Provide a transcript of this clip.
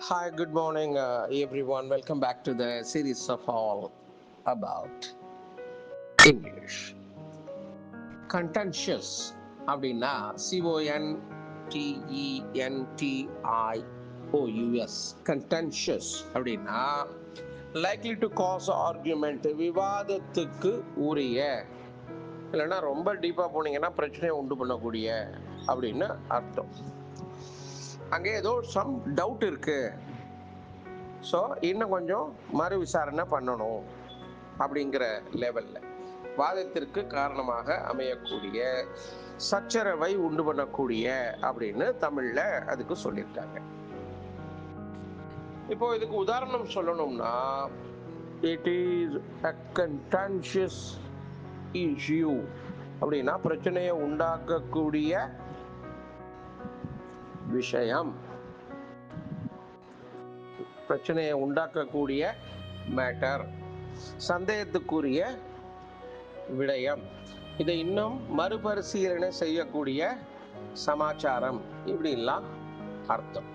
Hi, good morning, everyone. Welcome back to the series of all about English. Contentious அப்படின்னா CONTENTIOUS contentious அப்படின்னா likely to cause argument விவாதத்துக்கு உரிய, இல்லைன்னா ரொம்ப டீப்பாக போனீங்கன்னா பிரச்சனையை உண்டு பண்ணக்கூடிய அப்படின்னு அர்த்தம். அங்கே ஏதோ சம் டவுட் இருக்கு, ஸோ இன்னும் கொஞ்சம் மறு விசாரணை பண்ணணும் அப்படிங்கிற லெவலில் வாதத்திற்கு காரணமாக அமையக்கூடிய, சச்சரவை உண்டு பண்ணக்கூடிய அப்படின்னு தமிழில் அதுக்கு சொல்லியிருக்காங்க. இப்போ இதுக்கு உதாரணம் சொல்லணும்னா, இட் இஸ் அ கண்டென்ஷியஸ் இஷ்யூ அப்படின்னா பிரச்சனையை உண்டாக்கக்கூடிய விஷயம், பிரச்சனையை உண்டாக்கக்கூடிய மேட்டர், சந்தேகத்துக்குரிய விடயம், இதை இன்னும் மறுபரிசீலனை செய்யக்கூடிய சமாச்சாரம், இப்படிலாம் அர்த்தம்.